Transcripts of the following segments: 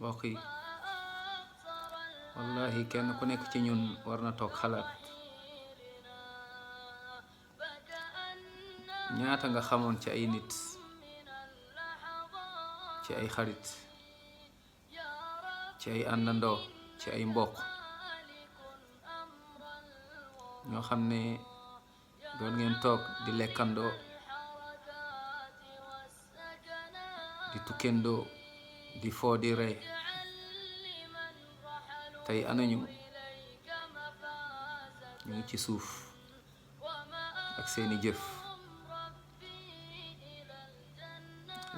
mbokk yi wallahi kenn ku nekk ci ñun war na toog xalaat ñaata nga xamoon ci ay nit, ci ay xarit, ci ay àndandoo, ci ay mbokk ñoo xam ne doon ngeen toog di lekkandoo, di tukkendoo, di foo di ree. tey anañu ñu ngi ci suuf ak seeni jëf.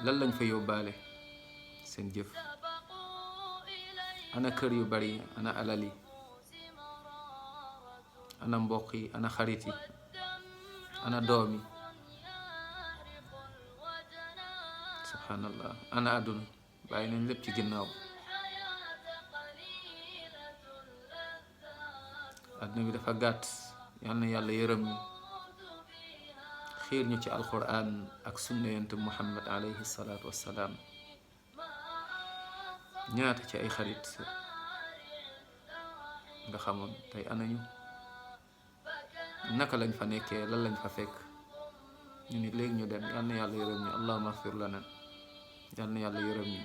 lan lañ fa yóbbaale? seen jëf. ana kër yu bari, ana alal yi, ana mbokk yi, ana xarit yi, ana doom yi, subhanallah, ana àdduna. bàyyi nañ lépp ci ginnaaw. àdduna bi dafa gàtt. yal na yàlla yërëm ñu, xiir ñu ci alquran ak sunna yonent Muhammad alayhi salaatu wassalaam. ñaata ci ay xarit nga xamoon, tey anañu? naka lañ fa nekkee? lan lañ fa fekk? ñu nit léegi ñu dem. yal na yàlla yërëm ñu. allahumma ighfir lana. yal na yàlla yërëm ñu.